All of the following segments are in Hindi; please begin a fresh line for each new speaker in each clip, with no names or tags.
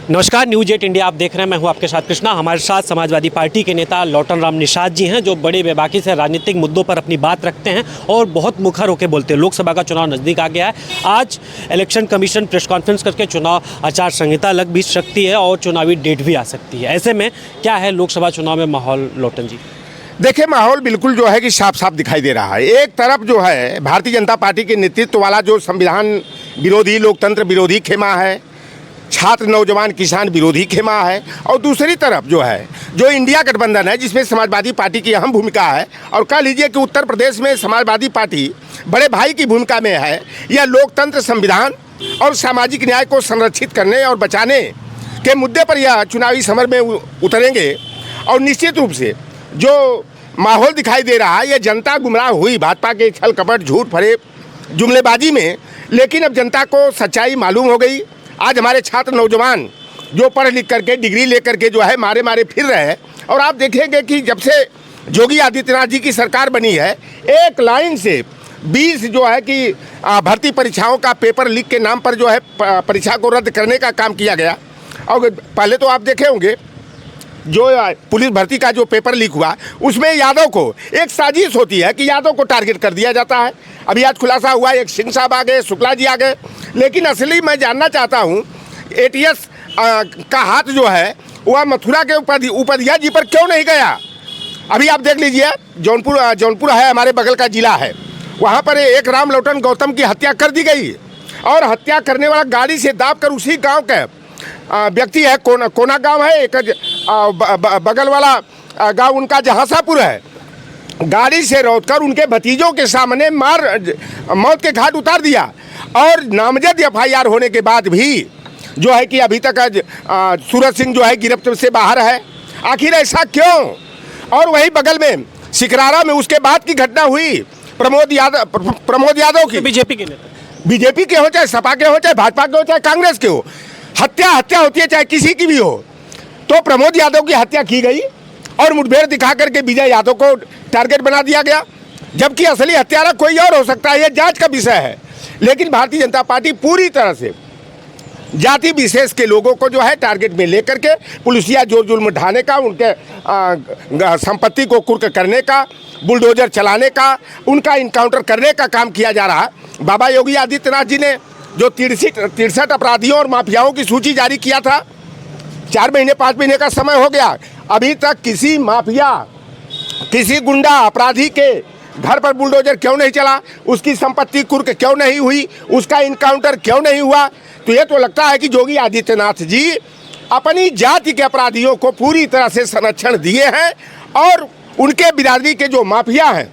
नमस्कार, न्यूज 8 इंडिया आप देख रहे हैं। मैं हूं आपके साथ कृष्णा। हमारे साथ समाजवादी पार्टी के नेता लौटन राम निषाद जी हैं, जो बड़े बेबाकी से राजनीतिक मुद्दों पर अपनी बात रखते हैं और बहुत मुखर होकर बोलते हैं। लोकसभा का चुनाव नज़दीक आ गया है। आज इलेक्शन कमीशन प्रेस कॉन्फ्रेंस करके चुनाव आचार संहिता लग भी सकती है और चुनावी डेट भी आ सकती है। ऐसे में क्या है लोकसभा चुनाव में माहौल, लौटन जी?
देखिए, माहौल बिल्कुल जो है कि साफ साफ दिखाई दे रहा है। एक तरफ जो है भारतीय जनता पार्टी के नेतृत्व वाला जो संविधान विरोधी, लोकतंत्र विरोधी खेमा है, छात्र नौजवान किसान विरोधी खेमा है, और दूसरी तरफ जो है जो इंडिया गठबंधन है जिसमें समाजवादी पार्टी की अहम भूमिका है। और कह लीजिए कि उत्तर प्रदेश में समाजवादी पार्टी बड़े भाई की भूमिका में है। यह लोकतंत्र, संविधान और सामाजिक न्याय को संरक्षित करने और बचाने के मुद्दे पर यह चुनावी समर में उतरेंगे। और निश्चित रूप से जो माहौल दिखाई दे रहा है, यह जनता गुमराह हुई भाजपा के छल कपट झूठ फरेब जुमलेबाजी में, लेकिन अब जनता को सच्चाई मालूम हो गई। आज हमारे छात्र नौजवान जो पढ़ लिख करके डिग्री लेकर के जो है मारे मारे फिर रहे हैं। और आप देखेंगे कि जब से योगी आदित्यनाथ जी की सरकार बनी है, एक लाइन से 20 जो है कि भर्ती परीक्षाओं का पेपर लीक के नाम पर जो है परीक्षा को रद्द करने का काम किया गया। और पहले तो आप देखे होंगे जो पुलिस भर्ती का जो पेपर लीक हुआ, उसमें यादव को एक साजिश होती है कि यादव को टारगेट कर दिया जाता है। अभी आज खुलासा हुआ, एक सिंह साहब आ गए, शुक्ला जी आ गए। लेकिन असली मैं जानना चाहता हूँ, एटीएस का हाथ जो है वह मथुरा के उपाध्याय जी पर क्यों नहीं गया? अभी आप देख लीजिए, जौनपुर है, हमारे बगल का जिला है, वहाँ पर एक राम लौटन गौतम की हत्या कर दी गई। और हत्या करने वाला गाड़ी से दाब कर उसी गाँव के व्यक्ति है, कोना गाँव है, एक बगल वाला गाँव उनका जहासापुर है, गाड़ी से रोककर उनके भतीजों के सामने मौत के घाट उतार दिया। और नामजद एफआईआर होने के बाद भी जो है कि अभी तक सूरज सिंह जो है गिरफ्त से बाहर है। आखिर ऐसा क्यों? और वही बगल में सिकरारा में उसके बाद की घटना हुई प्रमोद यादव की,
बीजेपी के नेता,
बीजेपी के हो, चाहे सपा के हो, चाहे भाजपा के हो, चाहे कांग्रेस के हो, हत्या होती है, चाहे किसी की भी हो। तो प्रमोद यादव की हत्या की गई और मुठभेड़ दिखा करके विजय यादव को टारगेट बना दिया गया, जबकि असली हत्यारा कोई और हो सकता है। यह जांच का विषय है। लेकिन भारतीय जनता पार्टी पूरी तरह से जाति विशेष के लोगों को जो है टारगेट में लेकर के पुलिसिया जोर जुल्म ढाने का, उनके संपत्ति को कुर्क करने का, बुलडोजर चलाने का, उनका इनकाउंटर करने का काम किया जा रहा है। बाबा योगी आदित्यनाथ जी ने जो 63 अपराधियों और माफियाओं की सूची जारी किया था, 4 महीने 5 महीने का समय हो गया, अभी तक किसी माफिया, किसी गुंडा अपराधी के घर पर बुलडोजर क्यों नहीं चला? उसकी संपत्ति कुर्क क्यों नहीं हुई? उसका इनकाउंटर क्यों नहीं हुआ? तो ये तो लगता है कि योगी आदित्यनाथ जी अपनी जाति के अपराधियों को पूरी तरह से संरक्षण दिए हैं। और उनके बिरादरी के जो माफिया हैं,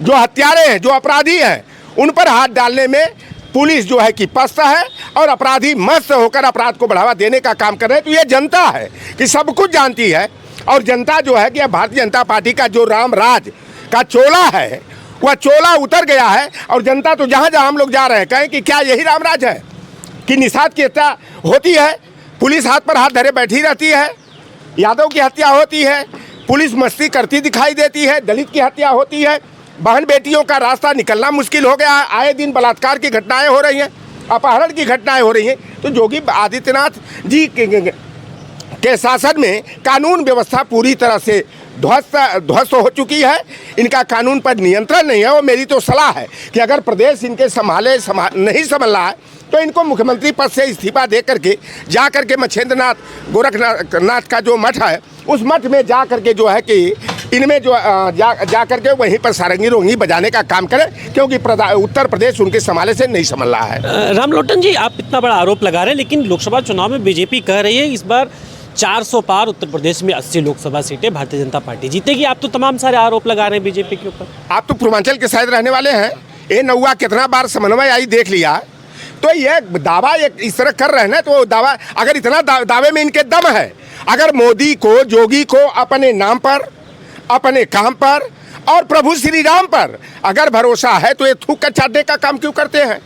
जो हत्यारे हैं, जो अपराधी हैं, उन पर हाथ डालने में पुलिस जो है कि पस्त है और अपराधी मस्त होकर अपराध को बढ़ावा देने का काम कर रहे हैं। तो ये जनता है कि सब कुछ जानती है। और जनता जो है कि भारतीय जनता पार्टी का जो राम राज का चोला है, वह चोला उतर गया है। और जनता तो जहाँ जहाँ हम लोग जा रहे हैं, कहें कि क्या यही रामराज है कि निषाद की हत्या होती है, पुलिस हाथ पर हाथ धरे बैठी रहती है, यादव की हत्या होती है, पुलिस मस्ती करती दिखाई देती है, दलित की हत्या होती है, बहन बेटियों का रास्ता निकलना मुश्किल हो गया है, आए दिन बलात्कार की घटनाएं हो रही हैं, अपहरण की घटनाएं हो रही हैं। तो योगी आदित्यनाथ जी के शासन में कानून व्यवस्था पूरी तरह से ध्वस्त हो चुकी है। इनका कानून पर नियंत्रण नहीं है। और मेरी तो सलाह है कि अगर प्रदेश इनके नहीं संभल रहा है तो इनको मुख्यमंत्री पद से इस्तीफा दे करके जा करके मच्छेंद्रनाथ गोरखनाथ का जो मठ है, उस मठ में जा करके जो है कि इनमें जो जा करके वहीं पर सारंगी रोंगी बजाने का काम करें, क्योंकि उत्तर प्रदेश उनके संभाले से नहीं संभल रहा है।
राम लौटन जी, आप इतना बड़ा आरोप लगा रहे हैं, लेकिन लोकसभा चुनाव में बीजेपी कह रही है इस बार 400 पार, उत्तर प्रदेश में 80 लोकसभा सीटें भारतीय जनता पार्टी जीतेगी। आप तो तमाम सारे आरोप लगा रहे हैं बीजेपी के ऊपर।
आप तो पूर्वांचल के शायद रहने वाले हैं। ये नौवा कितना बार समन्वय आई देख लिया। तो ये दावा इस तरह कर रहे हैं ना, तो दावा अगर इतना दावे में इनके दम है, अगर मोदी को, योगी को अपने नाम पर, अपने काम पर और प्रभु श्री राम पर अगर भरोसा है, तो ये थूक कर छाटने का काम क्यों करते हैं?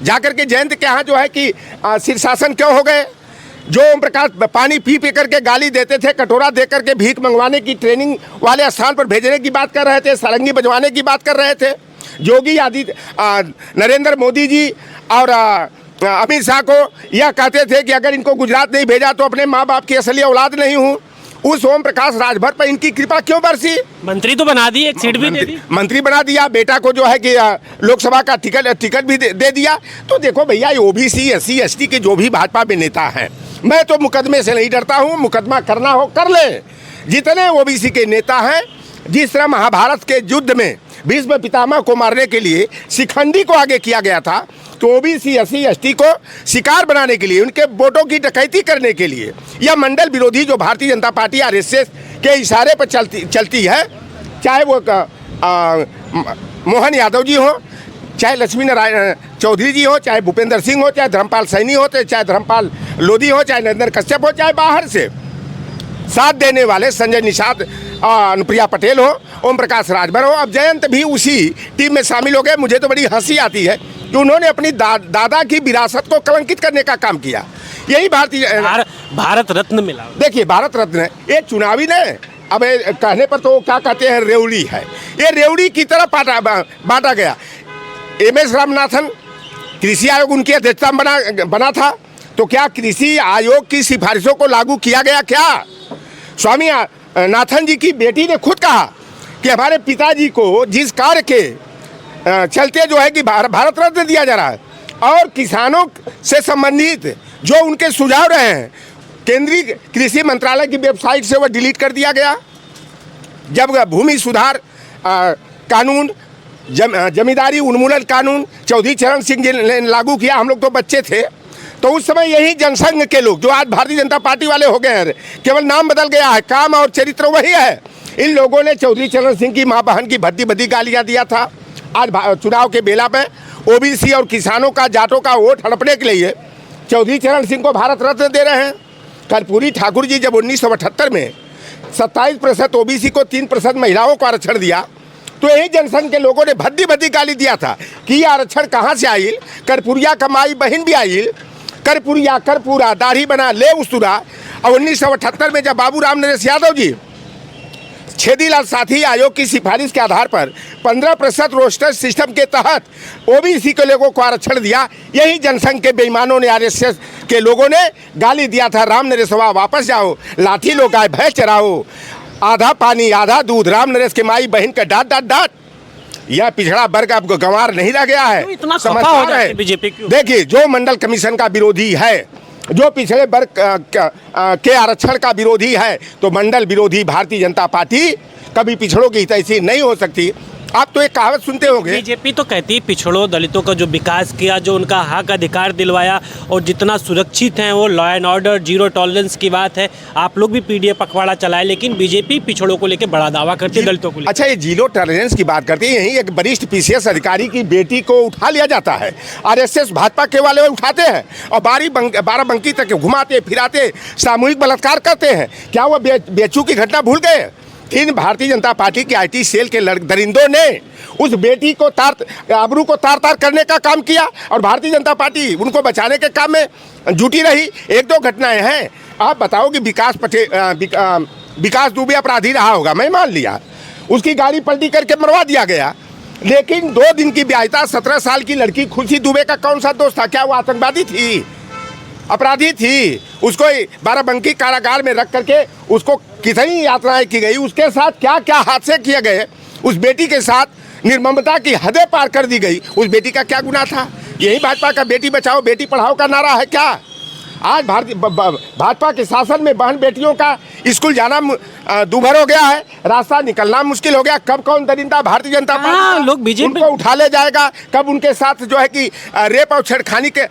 जाकर के जयंत के यहाँ जो है कि शीर्षासन क्यों हो गए? जो ओम प्रकाश पानी पी करके गाली देते थे, कटोरा दे करके भीख मंगवाने की, ट्रेनिंग वाले स्थान पर भेजने की बात कर रहे थे, सारंगी बजवाने की बात कर रहे थे। योगी नरेंद्र मोदी जी और अमित शाह को यह कहते थे कि अगर इनको गुजरात नहीं भेजा तो अपने माँ बाप की असली औलाद नहीं हूँ, उस ओम प्रकाश राजभर पर इनकी कृपा क्यों बरसी?
मंत्री तो बना दी, एक सीट भी दे दी,
मंत्री बना दिया, बेटा को जो है कि लोकसभा का टिकट भी दे दिया। तो देखो भैया, ओबीसी SC ST के जो भी भाजपा में नेता हैं, मैं तो मुकदमे से नहीं डरता हूँ, मुकदमा करना हो कर ले। जितने ओबीसी के नेता हैं, जिस तरह महाभारत के युद्ध में भीष्म पितामह को मारने के लिए शिखंडी को आगे किया गया था, तो ओबीसी SC ST को शिकार बनाने के लिए, उनके वोटों की डकैती करने के लिए, या मंडल विरोधी जो भारतीय जनता पार्टी RSS के इशारे पर चलती है, चाहे वो मोहन यादव जी हो, चाहे लक्ष्मी नारायण चौधरी जी हो, चाहे भूपेंद्र सिंह हो, चाहे धर्मपाल सैनी हो, चाहे धर्मपाल लोधी हो, चाहे नरेंद्र कश्यप हो, चाहे बाहर से साथ देने वाले संजय निषाद, अनुप्रिया पटेल हो, ओम प्रकाश राजभर हो, अब जयंत भी उसी टीम में शामिल हो गए। मुझे तो बड़ी हंसी आती है कि उन्होंने अपनी दादा की विरासत को कलंकित करने का काम किया। यही
भारत रत्न मिला।
देखिए, भारत रत्न ये चुनावी ने, अब कहने पर तो क्या कहते हैं, रेवड़ी है, ये रेवड़ी की तरह बांटा गया। MS रामनाथन कृषि आयोग उनकी अध्यक्षता में बना था, तो क्या कृषि आयोग की सिफारिशों को लागू किया गया? क्या स्वामी नाथन जी की बेटी ने खुद कहा कि हमारे पिताजी को जिस कार्य के चलते जो है कि भारत रत्न दिया जा रहा है, और किसानों से संबंधित जो उनके सुझाव रहे हैं, केंद्रीय कृषि मंत्रालय की वेबसाइट से वह डिलीट कर दिया गया। जब भूमि सुधार कानून, जमींदारी उन्मूलन कानून चौधरी चरण सिंह जी ने लागू किया, हम लोग तो बच्चे थे, तो उस समय यही जनसंघ के लोग, जो आज भारतीय जनता पार्टी वाले हो गए हैं, केवल नाम बदल गया है, काम और चरित्र वही है, इन लोगों ने चौधरी चरण सिंह की माँ बहन की भद्दी भद्दी गालियाँ दिया था। आज चुनाव के बेला में ओबीसी और किसानों का, जाटों का वोट हड़पने के लिए चौधरी चरण सिंह को भारत रत्न दे रहे हैं। कर्पूरी ठाकुर जी जब 1978 में 27% ओबीसी को 3% महिलाओं को आरक्षण दिया, तो यही जनसंघ के लोगों ने भद्दी भद्दी गाली दिया था कि ये आरक्षण कहाँ से आइल, कर्पूरिया का माई बहन भी आइल, कर्पूरिया कर्पूरा दाढ़ी बना ले उस्तुरा। और 1978 में जब बाबूराम नरेश यादव जी छेदीलाल साथी आयोग की सिफारिश के आधार पर 15% रोस्टर सिस्टम के तहत ओबीसी के लोगों को आरक्षण दिया, यही जनसंघ के बेईमानों ने, RSS के लोगों ने गाली दिया था, राम नरेशवा वापस जाओ, लाठी लो गाय भैंस चराओ, आधा पानी आधा दूध, राम नरेश के माई बहन का डांट डांट डांट। यह पिछड़ा वर्ग अब गंवार नहीं रह गया है,
इतना समझदार है बीजेपी क्यों?
देखिए, जो मंडल कमीशन का विरोधी है, जो पिछड़े वर्ग के आरक्षण का विरोधी है, तो मंडल विरोधी भारतीय जनता पार्टी कभी पिछड़ों की हितैषी नहीं हो सकती। आप तो एक कहावत सुनते होंगे,
बीजेपी तो कहती है पिछड़ों दलितों का जो विकास किया, जो उनका हक अधिकार दिलवाया, और जितना सुरक्षित हैं वो, law and order, zero tolerance की बात है। आप लोग भी पीडीए पखवाड़ा चलाए, लेकिन बीजेपी पिछड़ों को लेकर बड़ा दावा करती है, दलितों को लेकर।
अच्छा, ये जीरो टॉलरेंस की बात करती है, यही एक वरिष्ठ PCS अधिकारी की बेटी को उठा लिया जाता है, RSS भाजपा के वाले उठाते हैं और बाराबंकी तक घुमाते फिराते सामूहिक बलात्कार करते हैं। क्या वो बेचू की घटना भूल गए? 3 भारतीय जनता पार्टी के IT सेल के दरिंदों ने उस बेटी को आबरू को तार तार करने का काम किया, और भारतीय जनता पार्टी उनको बचाने के काम में जुटी रही। 1-2 घटनाएं हैं। आप बताओ कि विकास दुबे अपराधी रहा होगा, मैं मान लिया, उसकी गाड़ी पलटी करके मरवा दिया गया, लेकिन 2 दिन की ब्याहता 17 साल की लड़की खुशी दुबे का कौन सा दोस्त था? क्या वो आतंकवादी थी? अपराधी थी? उसको बाराबंकी कारागार में रख करके उसको कितनी यात्राएं की गई, उसके साथ क्या क्या हादसे किए गए, उस बेटी के साथ निर्ममता की हदें पार कर दी गई। उस बेटी का क्या गुनाह था? यही भाजपा का बेटी बचाओ बेटी पढ़ाओ का नारा है क्या? आज भाजपा के शासन में बहन बेटियों का स्कूल जाना दूभर हो गया है, रास्ता निकलना मुश्किल हो गया। कब कौन दरिंदा भारतीय जनता पार्टी
लोग बीजेपी
उनको उठा ले जाएगा, कब उनके साथ जो है कि रेप और छेड़खानी के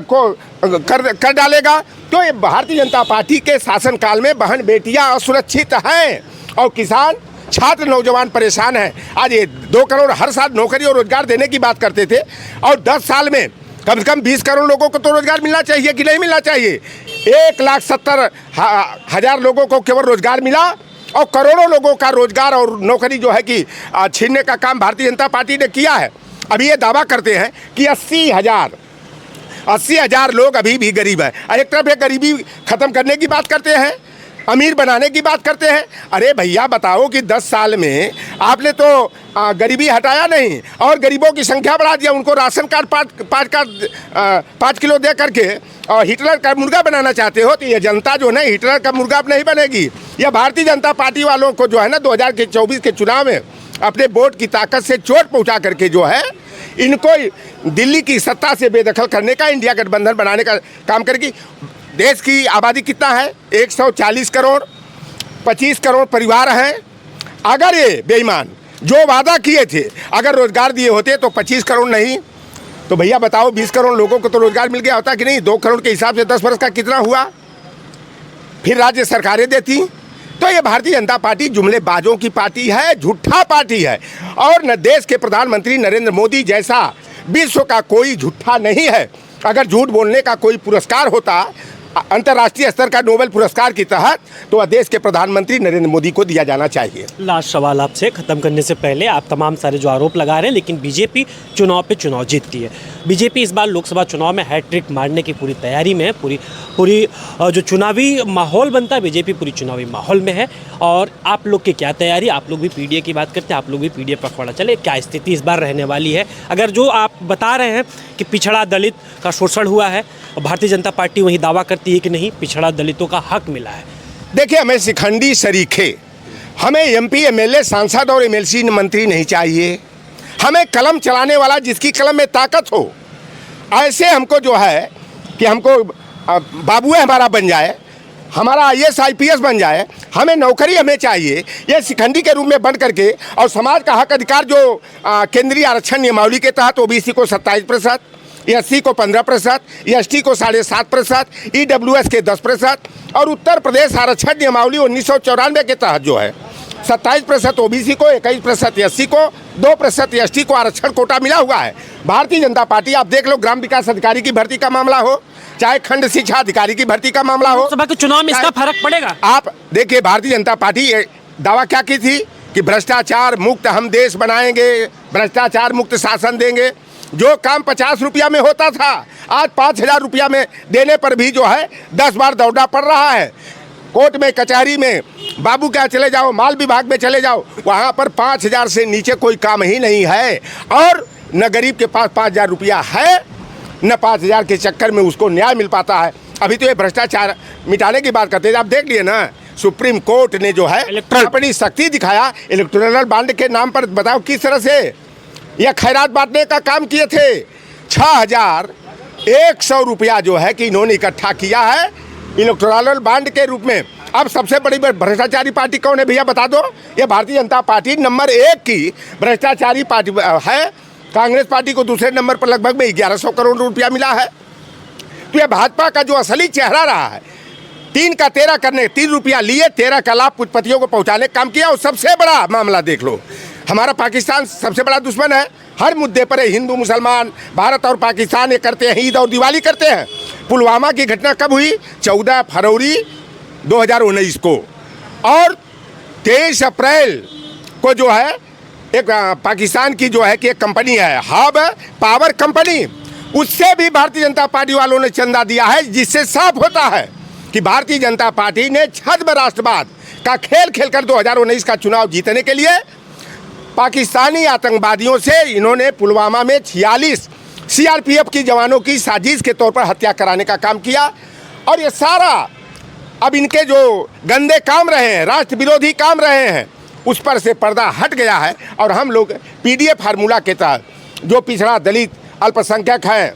को कर डालेगा। तो ये भारतीय जनता पार्टी के शासनकाल में बहन बेटियां असुरक्षित हैं और किसान छात्र नौजवान परेशान हैं। आज ये 2 करोड़ हर साल नौकरी और रोजगार देने की बात करते थे, और 10 साल में कम से कम 20 करोड़ लोगों को तो रोजगार मिलना चाहिए कि नहीं मिलना चाहिए? 1,70,000 लोगों को केवल रोजगार मिला, और करोड़ों लोगों का रोजगार और नौकरी जो है कि छीनने का काम भारतीय जनता पार्टी ने किया है। अभी ये दावा करते हैं कि 80,000 लोग अभी भी गरीब है। एक तरफ ये गरीबी खत्म करने की बात करते हैं, अमीर बनाने की बात करते हैं। अरे भैया बताओ कि 10 साल में आपने तो गरीबी हटाया नहीं और गरीबों की संख्या बढ़ा दिया। उनको राशन कार्ड 5 किलो दे करके और हिटलर का मुर्गा बनाना चाहते हो। तो ये जनता जो है हिटलर का मुर्गा अब नहीं बनेगी। यह भारतीय जनता पार्टी वालों को जो है ना 2024 के चुनाव में अपने वोट की ताकत से चोट पहुंचा करके जो है इनको दिल्ली की सत्ता से बेदखल करने का, इंडिया गठबंधन बनाने का काम करेगी। देश की आबादी कितना है? 140 करोड़, 25 करोड़ परिवार हैं। अगर ये बेईमान जो वादा किए थे अगर रोजगार दिए होते तो 25 करोड़ नहीं तो भैया बताओ 20 करोड़ लोगों को तो रोजगार मिल गया होता कि नहीं? 2 करोड़ के हिसाब से 10 वर्ष का कितना हुआ? फिर राज्य सरकारें देती। तो ये भारतीय जनता पार्टी जुमलेबाजों की पार्टी है, झूठा पार्टी है। और न देश के प्रधानमंत्री नरेंद्र मोदी जैसा विश्व का कोई झूठा नहीं है। अगर झूठ बोलने का कोई पुरस्कार होता अंतर्राष्ट्रीय स्तर का नोबेल पुरस्कार के तहत तो वह देश के प्रधानमंत्री नरेंद्र मोदी को दिया जाना चाहिए।
लास्ट सवाल आपसे ख़त्म करने से पहले, आप तमाम सारे जो आरोप लगा रहे हैं लेकिन बीजेपी चुनाव पे चुनाव जीतती है। बीजेपी इस बार लोकसभा चुनाव में हैट्रिक मारने की पूरी तैयारी में है। पूरी जो चुनावी माहौल बनता है बीजेपी पूरी चुनावी माहौल में है। और आप लोग की क्या तैयारी? आप लोग भी पीडीए की बात करते हैं, आप लोग भी पीडीए पखवाड़ा चले, क्या स्थिति इस बार रहने वाली है? अगर जो आप बता रहे हैं कि पिछड़ा दलित का शोषण हुआ है, भारतीय जनता पार्टी वही दावा करती है कि नहीं, पिछड़ा दलितों का हक मिला है।
देखिए, हमें शिखंडी शरीखे, हमें एमपी, एमएलए, सांसद और एमएलसी मंत्री नहीं चाहिए। हमें कलम चलाने वाला जिसकी कलम में ताकत हो, ऐसे हमको जो है कि हमको बाबुए हमारा बन जाए, हमारा आईएएस आईपीएस बन जाए, हमें नौकरी हमें चाहिए। ये शिखंडी के रूप में बन करके और समाज का हक अधिकार जो केंद्रीय आरक्षण नियमावली के तहत ओबीसी को 27%, एससी को 15%, एसटी को 7.5%, ईडब्ल्यूएस के 10% और उत्तर प्रदेश आरक्षण नियमावली 1994 के तहत जो है 27% ओबीसी को, 21% एससी को, 2% एसटी को आरक्षण कोटा मिला हुआ है। भारतीय जनता पार्टी, आप देख लो, ग्राम विकास अधिकारी की भर्ती का मामला हो, चाहे खंड शिक्षा अधिकारी की भर्ती का मामला हो,
लोकसभा के चुनाव में इसका फर्क पड़ेगा।
आप देखिए, भारतीय जनता पार्टी ये दावा क्या की थी कि भ्रष्टाचार मुक्त हम देश बनाएंगे, भ्रष्टाचार मुक्त शासन देंगे। जो काम 50 रुपया में होता था आज 5000 रुपया में देने पर भी जो है 10 बार दौड़ना पड़ रहा है। कोर्ट में, कचहरी में, बाबू क्या चले जाओ, माल विभाग में चले जाओ, वहाँ पर 5000 से नीचे कोई काम ही नहीं है। और न गरीब के पास 5000 रुपया है, न 5000 के चक्कर में उसको न्याय मिल पाता है। अभी तो ये भ्रष्टाचार मिटाने की बात करते हैं। आप देख लिए ना, सुप्रीम कोर्ट ने जो है अपनी शक्ति दिखाया इलेक्टोरल बॉन्ड के नाम पर। बताओ किस तरह से यह खैरात बांटने का काम किए थे। 6100 रुपया जो है कि इन्होंने इकट्ठा किया है इलेक्टोरल बॉन्ड के रूप में। अब सबसे बड़ी भ्रष्टाचारी पार्टी कौन है भैया बता दो? ये भारतीय जनता पार्टी नंबर 1 की भ्रष्टाचारी पार्टी है। कांग्रेस पार्टी को दूसरे नंबर पर लगभग में 1100 करोड़ रुपया मिला है। तो यह भाजपा का जो असली चेहरा रहा है, 3 का 13 करने, 3 रुपया लिए 13 का लाभ कुछपतियों को पहुंचाने का काम किया। और सबसे बड़ा मामला देख लो, हमारा पाकिस्तान सबसे बड़ा दुश्मन है। हर मुद्दे पर हिंदू मुसलमान, भारत और पाकिस्तान ये करते हैं, ईद और दिवाली करते हैं। पुलवामा की घटना कब हुई? 14 फरवरी 2019 को। और 23 अप्रैल को जो है एक पाकिस्तान की जो है कि एक कंपनी है हब पावर कंपनी, उससे भी भारतीय जनता पार्टी वालों ने चंदा दिया है। जिससे साफ होता है कि भारतीय जनता पार्टी ने छद्म राष्ट्रवाद का खेल खेलकर 2019 का चुनाव जीतने के लिए पाकिस्तानी आतंकवादियों से इन्होंने पुलवामा में 46 सीआरपीएफ की जवानों की साजिश के तौर पर हत्या कराने का काम किया। और ये सारा अब इनके जो गंदे काम रहे हैं, राष्ट्र विरोधी काम रहे हैं, उस पर से पर्दा हट गया है। और हम लोग पीडीए फार्मूला के तहत जो पिछड़ा, दलित, अल्पसंख्यक हैं,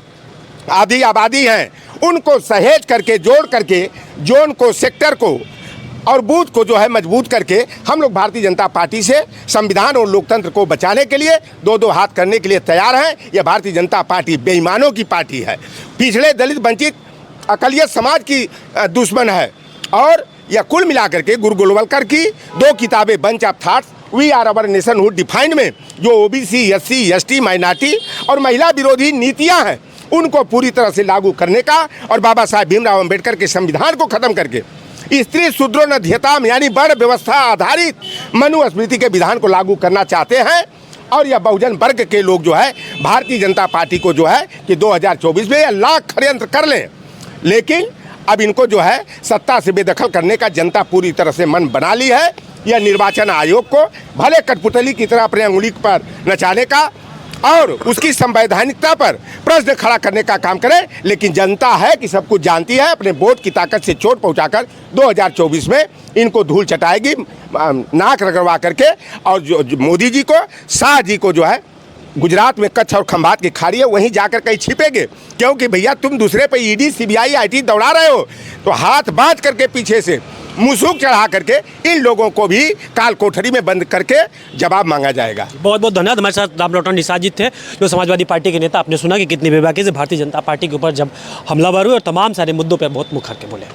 आधी आबादी हैं, उनको सहेज करके, जोड़ करके, जोन को, सेक्टर को और बूथ को जो है मजबूत करके हम लोग भारतीय जनता पार्टी से संविधान और लोकतंत्र को बचाने के लिए 2-2 हाथ करने के लिए तैयार हैं। यह भारतीय जनता पार्टी बेईमानों की पार्टी है, पिछड़े, दलित, वंचित, अकलियत समाज की दुश्मन है। और यह कुल मिलाकर के गुरु गोलवलकर की 2 किताबें, bunch of thoughts, we are our nationhood defined, में जो ओबीसी, एससी, एसटी, माइनॉरिटी और महिला विरोधी नीतियां हैं उनको पूरी तरह से लागू करने का और बाबा साहेब भीमराव अम्बेडकर के संविधान को खत्म करके स्त्री शूद्रोन्नध्यताम यानी वर्ण व्यवस्था आधारित मनुस्मृति के विधान को लागू करना चाहते हैं। और यह बहुजन वर्ग के लोग जो है भारतीय जनता पार्टी को जो है कि 2024 में यह लाख षड्यंत्र कर लें, लेकिन अब इनको जो है सत्ता से बेदखल करने का जनता पूरी तरह से मन बना ली है। यह निर्वाचन आयोग को भले कठपुतली की तरह अपने अंगुली पर नचाने का और उसकी संवैधानिकता पर प्रश्न खड़ा करने का काम करे, लेकिन जनता है कि सब कुछ जानती है। अपने वोट की ताकत से चोट पहुंचाकर 2024 में इनको धूल चटाएगी नाक रगड़वा करके। और जो मोदी जी को, शाह जी को जो है गुजरात में कच्छ और खंभात की खाड़ी है, वहीं जाकर कहीं छिपेंगे, क्योंकि भैया तुम दूसरे पे ईडी सीबीआई आईटी दौड़ा रहे हो, तो हाथ बांध करके पीछे से मुसूक चढ़ा करके इन लोगों को भी काल कोठरी में बंद करके जवाब मांगा जाएगा।
बहुत बहुत धन्यवाद। हमारे साथ राम लॉटन निषाद जी थे, जो समाजवादी पार्टी के नेता। आपने सुना कि कितनी बेबाकी से भारतीय जनता पार्टी के ऊपर जब हमलावर हुए और तमाम सारे मुद्दों पर बहुत मुखर के बोले।